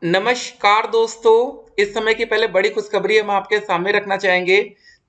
नमस्कार दोस्तों, इस समय की पहले बड़ी खुशखबरी हम आपके सामने रखना चाहेंगे।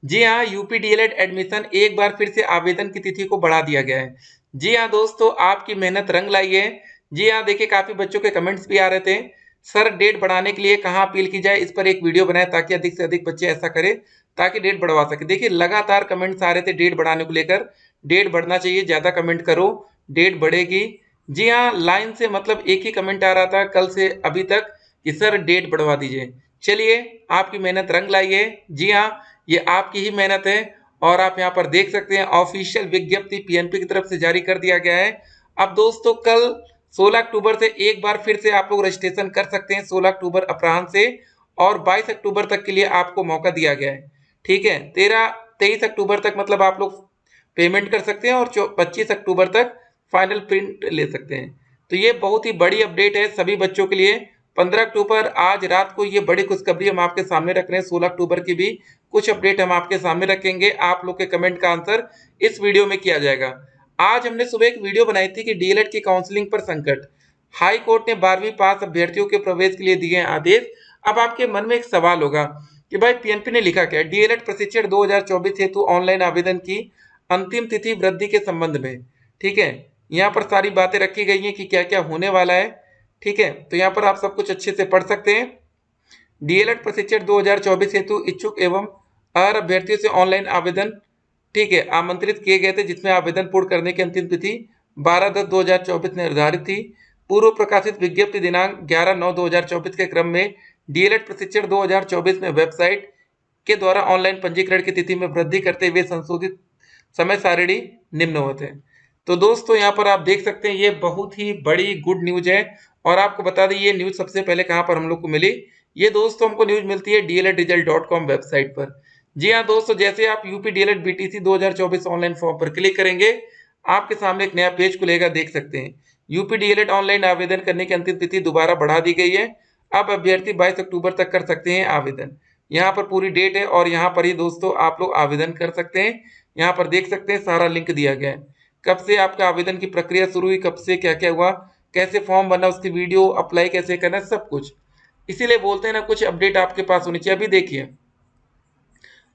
जी हाँ, यूपी डीएलएड एडमिशन एक बार फिर से आवेदन की तिथि को बढ़ा दिया गया है। जी हाँ दोस्तों, आपकी मेहनत रंग लाई है। जी हाँ, देखिए काफ़ी बच्चों के कमेंट्स भी आ रहे थे। सर डेट बढ़ाने के लिए कहाँ अपील की जाए, इस पर एक वीडियो बनाएँ ताकि अधिक से अधिक बच्चे ऐसा करें, ताकि डेट बढ़वा सकें। देखिए लगातार कमेंट्स आ रहे थे डेट बढ़ाने को लेकर, डेट बढ़ना चाहिए, ज़्यादा कमेंट करो, डेट बढ़ेगी। जी हाँ, लाइन से मतलब एक ही कमेंट आ रहा था कल से अभी तक कि सर डेट बढ़वा दीजिए। चलिए, आपकी मेहनत रंग लाई है। जी हाँ, ये आपकी ही मेहनत है और आप यहाँ पर देख सकते हैं ऑफिशियल विज्ञप्ति पीएनपी की तरफ से जारी कर दिया गया है। अब दोस्तों कल 16 अक्टूबर से एक बार फिर से आप लोग रजिस्ट्रेशन कर सकते हैं 16 अक्टूबर अपराह्न से और 22 अक्टूबर तक के लिए आपको मौका दिया गया है। ठीक है, 23 अक्टूबर तक मतलब आप लोग पेमेंट कर सकते हैं और 25 अक्टूबर तक फाइनल प्रिंट ले सकते हैं। तो ये बहुत ही बड़ी अपडेट है सभी बच्चों के लिए। 15 अक्टूबर आज रात को ये बड़ी खुशखबरी हम आपके सामने रख रहे हैं। 16 अक्टूबर की भी कुछ अपडेट हम आपके सामने रखेंगे। आप लोग के कमेंट का आंसर इस वीडियो में किया जाएगा। आज हमने सुबह एक वीडियो बनाई थी कि डीएलएड की काउंसलिंग पर संकट। हाई कोर्ट ने 12वीं पास अभ्यर्थियों के प्रवेश के लिए दिए हैं आदेश। अब आपके मन में एक सवाल होगा कि भाई पीएनपी ने लिखा क्या है? डीएलएड प्रशिक्षण 2024 हेतु ऑनलाइन आवेदन की अंतिम तिथि वृद्धि के संबंध में। ठीक है, यहाँ पर सारी बातें रखी गई हैं कि क्या क्या होने वाला है। ठीक है, तो यहाँ पर आप सब कुछ अच्छे से पढ़ सकते हैं। डीएलएड प्रशिक्षण 2024 हेतु इच्छुक एवं अर्ह अभ्यर्थियों से ऑनलाइन आवेदन ठीक है आमंत्रित किए गए थे, जिसमें आवेदन पूर्ण करने की अंतिम तिथि 12/10/2024 निर्धारित थी। पूर्व प्रकाशित विज्ञप्ति दिनांक 11/9/2024 के क्रम में डीएलएड प्रशिक्षण 2024 में वेबसाइट के द्वारा ऑनलाइन पंजीकरण की तिथि में वृद्धि करते हुए संशोधित समय सारिणी निम्नवत है। तो दोस्तों यहाँ पर आप देख सकते हैं ये बहुत ही बड़ी गुड न्यूज है और आपको बता दें ये न्यूज सबसे पहले कहाँ पर हम लोग को मिली। ये दोस्तों हमको न्यूज मिलती है dledresult.com वेबसाइट पर। जी हाँ दोस्तों, जैसे आप UP DElEd BTC 2024 online form पर क्लिक करेंगे आपके सामने एक नया पेज खुलेगा, देख सकते हैं। यूपी डीएलएड ऑनलाइन आवेदन करने की अंतिम तिथि दोबारा बढ़ा दी गई है। अब अभ्यर्थी 22 अक्टूबर तक कर सकते हैं आवेदन। यहाँ पर पूरी डेट है और यहाँ पर ही दोस्तों आप लोग आवेदन कर सकते हैं। यहाँ पर देख सकते हैं सारा लिंक दिया गया है, कब से आपका आवेदन की प्रक्रिया शुरू हुई, कब से क्या क्या हुआ, कैसे फॉर्म बना, उसकी वीडियो अप्लाई कैसे करना, सब कुछ। इसीलिए बोलते हैं ना कुछ अपडेट आपके पास होनी चाहिए। अभी देखिए,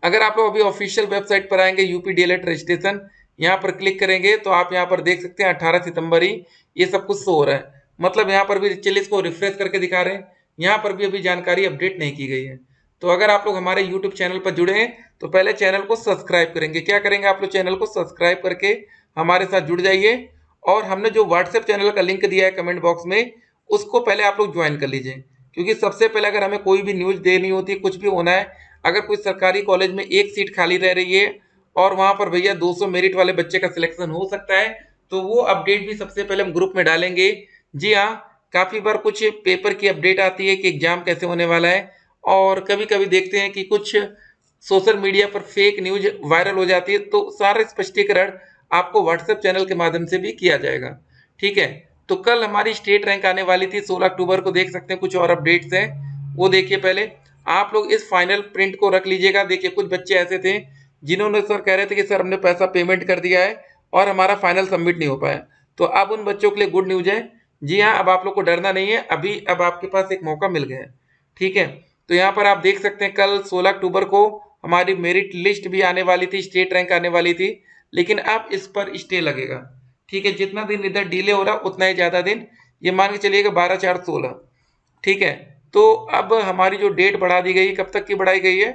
अगर आप लोग अभी ऑफिशियल वेबसाइट पर आएंगे यूपी डीएलएड रजिस्ट्रेशन यहाँ पर क्लिक करेंगे तो आप यहाँ पर देख सकते हैं 18 सितंबर ही ये सब कुछ शो हो रहा है। मतलब यहाँ पर भी चलिए इसको रिफ्रेश करके दिखा रहे हैं, यहाँ पर भी अभी जानकारी अपडेट नहीं की गई है। तो अगर आप लोग हमारे यूट्यूब चैनल पर जुड़े हैं तो पहले चैनल को सब्सक्राइब करेंगे। क्या करेंगे आप लोग? चैनल को सब्सक्राइब करके हमारे साथ जुड़ जाइए और हमने जो व्हाट्सएप चैनल का लिंक दिया है कमेंट बॉक्स में उसको पहले आप लोग ज्वाइन कर लीजिए, क्योंकि सबसे पहले अगर हमें कोई भी न्यूज देनी होती है, कुछ भी होना है, अगर कोई सरकारी कॉलेज में एक सीट खाली रह रही है और वहां पर भैया 200 मेरिट वाले बच्चे का सिलेक्शन हो सकता है, तो वो अपडेट भी सबसे पहले हम ग्रुप में डालेंगे। जी हाँ, काफी बार कुछ पेपर की अपडेट आती है कि एग्जाम कैसे होने वाला है और कभी कभी देखते हैं कि कुछ सोशल मीडिया पर फेक न्यूज वायरल हो जाती है, तो सारा स्पष्टीकरण आपको व्हाट्सएप चैनल के माध्यम से भी किया जाएगा। ठीक है, तो कल हमारी स्टेट रैंक आने वाली थी 16 अक्टूबर को, देख सकते हैं कुछ और अपडेट्स हैं वो देखिए। पहले आप लोग इस फाइनल प्रिंट को रख लीजिएगा। देखिए कुछ बच्चे ऐसे थे जिन्होंने सर कह रहे थे कि सर हमने पैसा पेमेंट कर दिया है और हमारा फाइनल सबमिट नहीं हो पाया, तो अब उन बच्चों के लिए गुड न्यूज है। जी हाँ, अब आप लोग को डरना नहीं है, अभी अब आपके पास एक मौका मिल गया है। ठीक है, तो यहाँ पर आप देख सकते हैं कल 16 अक्टूबर को हमारी मेरिट लिस्ट भी आने वाली थी, स्टेट रैंक आने वाली थी, लेकिन अब इस पर स्टे लगेगा। ठीक है, जितना दिन इधर डिले हो रहा उतना ही ज्यादा दिन, ये मान के चलिएगा 12/4/16। ठीक है, तो अब हमारी जो डेट बढ़ा दी गई, कब तक की बढ़ाई गई है?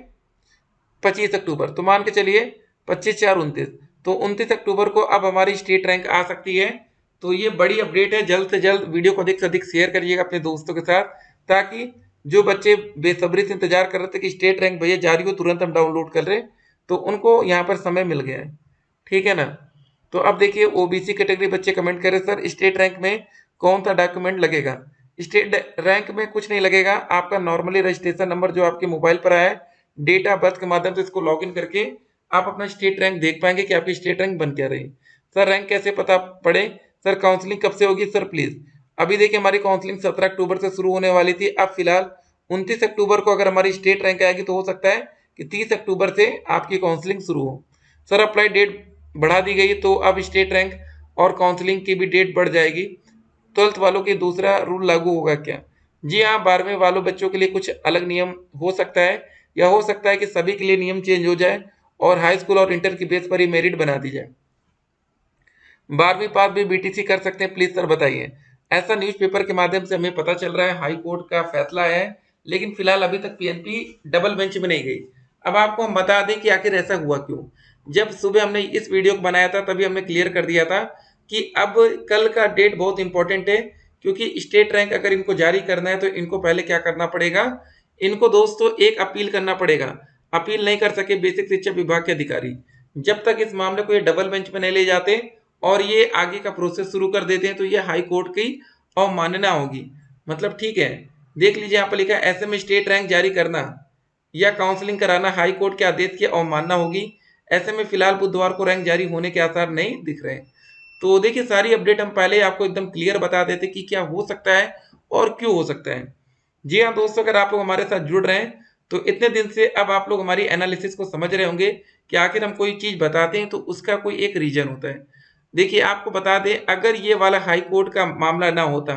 25 अक्टूबर, तो मान के चलिए 25/4/29, तो 29 अक्टूबर को अब हमारी स्टेट रैंक आ सकती है। तो ये बड़ी अपडेट है। जल्द से जल्द वीडियो को अधिक से अधिक शेयर करिएगा अपने दोस्तों के साथ, ताकि जो बच्चे बेसब्री से इंतजार कर रहे थे कि स्टेट रैंक भैया जारी हो तुरंत हम डाउनलोड कर रहे, तो उनको यहाँ पर समय मिल गया है। ठीक है ना? तो अब देखिए ओबीसी कैटेगरी बच्चे कमेंट करें सर स्टेट रैंक में कौन सा डॉक्यूमेंट लगेगा? स्टेट रैंक में कुछ नहीं लगेगा, आपका नॉर्मली रजिस्ट्रेशन नंबर जो आपके मोबाइल पर आया है, डेट ऑफ बर्थ के माध्यम से इसको लॉगिन करके आप अपना स्टेट रैंक देख पाएंगे कि आपकी स्टेट रैंक बन क्या रही। सर रैंक कैसे पता पड़े? सर काउंसलिंग कब से होगी? सर प्लीज अभी देखिए हमारी काउंसलिंग 17 अक्टूबर से शुरू होने वाली थी, अब फिलहाल 29 अक्टूबर को अगर हमारी स्टेट रैंक आएगी तो हो सकता है कि 30 अक्टूबर से आपकी काउंसलिंग शुरू हो। सर अप्लाई डेट बढ़ा दी गई तो अब स्टेट रैंक और काउंसलिंग की भी डेट बढ़ जाएगी। 12th वालों की दूसरा रूल लागू होगा क्या? जी हाँ, 12वीं वालों बच्चों के लिए कुछ अलग नियम हो सकता है, या हो सकता है कि सभी के लिए नियम चेंज हो जाए और हाई स्कूल और इंटर की बेस पर ही मेरिट बना दी जाए। 12वीं पास भी बीटीसी कर सकते हैं, प्लीज सर बताइए। ऐसा न्यूज़पेपर के माध्यम से हमें पता चल रहा है, हाई कोर्ट का फैसला है, लेकिन फिलहाल अभी तक पीएनपी डबल बेंच में नहीं गई। अब आपको हम बता दें कि आखिर ऐसा हुआ क्यों। जब सुबह हमने इस वीडियो को बनाया था तभी हमने क्लियर कर दिया था कि अब कल का डेट बहुत इंपॉर्टेंट है, क्योंकि स्टेट रैंक अगर इनको जारी करना है तो इनको पहले क्या करना पड़ेगा, इनको दोस्तों एक अपील करना पड़ेगा। अपील नहीं कर सके बेसिक शिक्षा विभाग के अधिकारी, जब तक इस मामले को ये डबल बेंच में नहीं ले जाते और ये आगे का प्रोसेस शुरू कर देते हैं तो ये हाई कोर्ट की अवमानना होगी। मतलब ठीक है, देख लीजिए यहाँ पर लिखा है, ऐसे में स्टेट रैंक जारी करना या काउंसलिंग कराना हाई कोर्ट के आदेश की अवमानना होगी। ऐसे में फिलहाल बुधवार को रैंक जारी होने के आसार नहीं दिख रहे। तो देखिए, सारी अपडेट हम पहले आपको एकदम क्लियर बता देते कि क्या हो सकता है और क्यों हो सकता है। जी हाँ दोस्तों, अगर आप लोग हमारे साथ जुड़ रहे हैं तो इतने दिन से अब आप लोग हमारी एनालिसिस को समझ रहे होंगे कि आखिर हम कोई चीज बताते हैं तो उसका कोई एक रीजन होता है। देखिए, आपको बता दें, अगर ये वाला हाई कोर्ट का मामला ना होता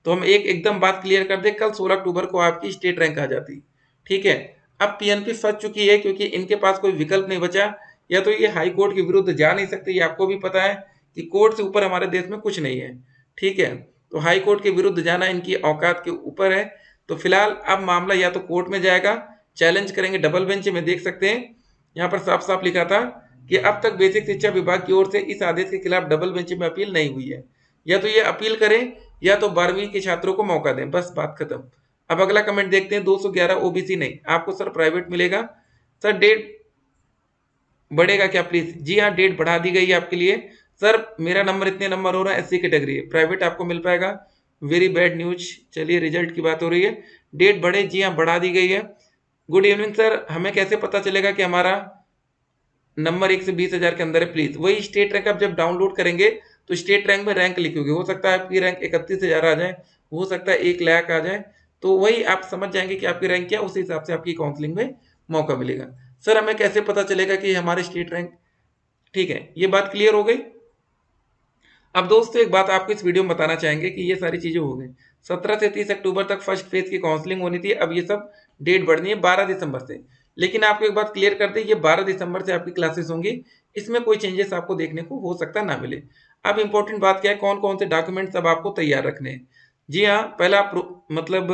तो हम एक एकदम बात क्लियर कर दें, कल 16 अक्टूबर को आपकी स्टेट रैंक आ जाती। ठीक है, अब पीएनपी फंस चुकी है क्योंकि इनके पास कोई विकल्प नहीं बचा। या तो ये हाई कोर्ट के विरुद्ध जा नहीं सकते, ये आपको भी पता है कि कोर्ट से ऊपर हमारे देश में कुछ नहीं है। ठीक है, तो हाई कोर्ट के विरुद्ध जाना इनकी औकात के ऊपर है। तो फिलहाल अब मामला या तो कोर्ट में जाएगा, चैलेंज करेंगे डबल बेंच में, देख सकते हैं यहाँ पर साफ साफ लिखा था कि अब तक बेसिक शिक्षा विभाग की ओर से इस आदेश के खिलाफ डबल बेंच में अपील नहीं हुई है। या तो ये अपील करें या तो 12वीं के छात्रों को मौका दें, बस बात खत्म। अब अगला कमेंट देखते हैं, 211 ओबीसी नहीं, आपको सर प्राइवेट मिलेगा। सर डेट बढ़ेगा क्या प्लीज? जी हाँ, डेट बढ़ा दी गई है आपके लिए। सर मेरा नंबर इतने नंबर हो रहा है, एससी कैटेगरी है, प्राइवेट आपको मिल पाएगा। Very bad news. चलिए, रिजल्ट की बात हो रही है, डेट बढ़े, जी हाँ बढ़ा दी गई है। गुड इवनिंग सर, हमें कैसे पता चलेगा कि हमारा नंबर 1 से 20,000 के अंदर है? प्लीज वही स्टेट रैंक आप जब डाउनलोड करेंगे तो स्टेट रैंक में रैंक लिखी होगी, हो सकता है आपकी रैंक 31,000 आ जाए, हो सकता है 1 लाख आ जाए, तो वही आप समझ जाएंगे कि आपकी रैंक क्या, उसी हिसाब से आपकी काउंसलिंग में मौका मिलेगा। सर हमें कैसे पता चलेगा कि हमारे स्टेट रैंक? ठीक है, ये बात क्लियर हो गई। अब दोस्तों एक बात आपको इस वीडियो में बताना चाहेंगे कि ये सारी चीजें हो गई। 17 से 30 अक्टूबर तक फर्स्ट फेज की काउंसलिंग होनी थी, अब ये सब डेट बढ़नी है 12 दिसंबर से। लेकिन आपको एक बात क्लियर कर दें, ये 12 दिसंबर से आपकी क्लासेस होंगी, इसमें कोई चेंजेस आपको देखने को हो सकता ना मिले। अब इंपॉर्टेंट बात क्या है, कौन कौन से डॉक्यूमेंट्स अब आपको तैयार रखने हैं। जी हाँ, पहला आप मतलब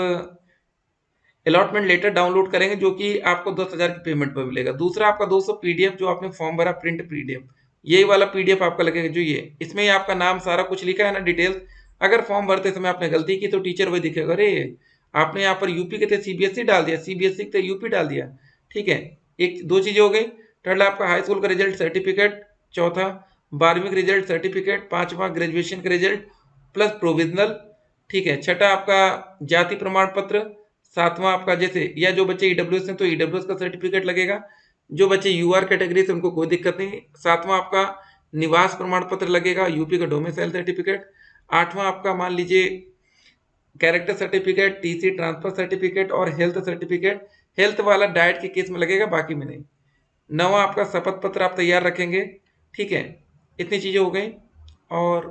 अलॉटमेंट लेटर डाउनलोड करेंगे जो कि आपको 10,000 की पेमेंट पर मिलेगा। दूसरा आपका दोस्तों पीडीएफ, जो आपने फॉर्म भरा प्रिंट पीडीएफ, यही वाला पीडीएफ आपका लगेगा, जो ये इसमें ही आपका नाम सारा कुछ लिखा है ना, डिटेल्स। अगर फॉर्म भरते समय आपने गलती की तो टीचर वही दिखेगा, अरे आपने यहाँ पर यूपी के थे सीबीएसई डाल दिया, सीबीएसई के थे यूपी डाल दिया। ठीक है, एक दो चीजें हो गई। थर्ड आपका हाई स्कूल का रिजल्ट सर्टिफिकेट, चौथा 12वीं का रिजल्ट सर्टिफिकेट, पांचवा ग्रेजुएशन का रिजल्ट प्लस प्रोविजनल। ठीक है, छठा आपका जाति प्रमाण पत्र, सातवां आपका जैसे, या जो बच्चे ईडब्ल्यूएस हैं तो ईडब्ल्यूएस का सर्टिफिकेट लगेगा, जो बच्चे यूआर कैटेगरी से उनको कोई दिक्कत नहीं। सातवां आपका निवास प्रमाण पत्र लगेगा, यूपी का डोमिसाइल सर्टिफिकेट। आठवां आपका मान लीजिए character certificate, TC transfer certificate और हेल्थ सर्टिफिकेट। हेल्थ वाला डाइट के केस में लगेगा, बाकी में नहीं। नवा आपका शपथ पत्र आप तैयार रखेंगे। ठीक है, इतनी चीजें हो गई। और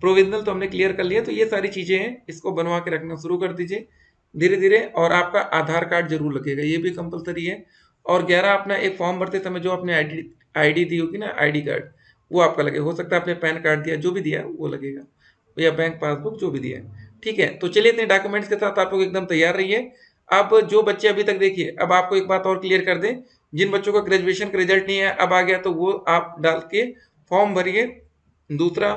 प्रोविजनल तो हमने क्लियर कर लिया, तो ये सारी चीजें हैं, इसको बनवा के रखना शुरू कर दीजिए धीरे धीरे। और आपका आधार कार्ड जरूर लगेगा, ये भी कंपलसरी है। और 11 अपना एक फॉर्म भरते समय जो आपने आईडी दी होगी ना, आईडी कार्ड, वो आपका लगेगा। हो सकता है आपने पैन कार्ड दिया, जो भी दिया वो लगेगा, या बैंक पासबुक जो भी दिया है। ठीक है, तो चलिए इतने डॉक्यूमेंट्स के साथ आप लोग एकदम तैयार रहिए। अब जो बच्चे अभी तक, देखिए अब आपको एक बात और क्लियर कर दें, जिन बच्चों का ग्रेजुएशन का रिजल्ट नहीं है अब आ गया, तो वो आप डाल के फॉर्म भरिए। दूसरा,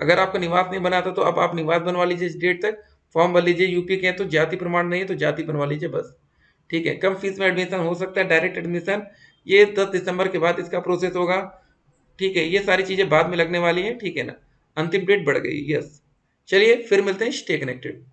अगर आपका निवास नहीं बना था तो अब आप निवास बनवा लीजिए इस डेट तक, फॉर्म भर लीजिए। यूपी के हैं तो जाति प्रमाण नहीं है तो जाति बनवा लीजिए बस। ठीक है, कम फीस में एडमिशन हो सकता है, डायरेक्ट एडमिशन, ये 10 दिसंबर के बाद इसका प्रोसेस होगा। ठीक है, ये सारी चीजें बाद में लगने वाली हैं, ठीक है ना। अंतिम डेट बढ़ गई, यस। चलिए फिर मिलते हैं, स्टे कनेक्टेड।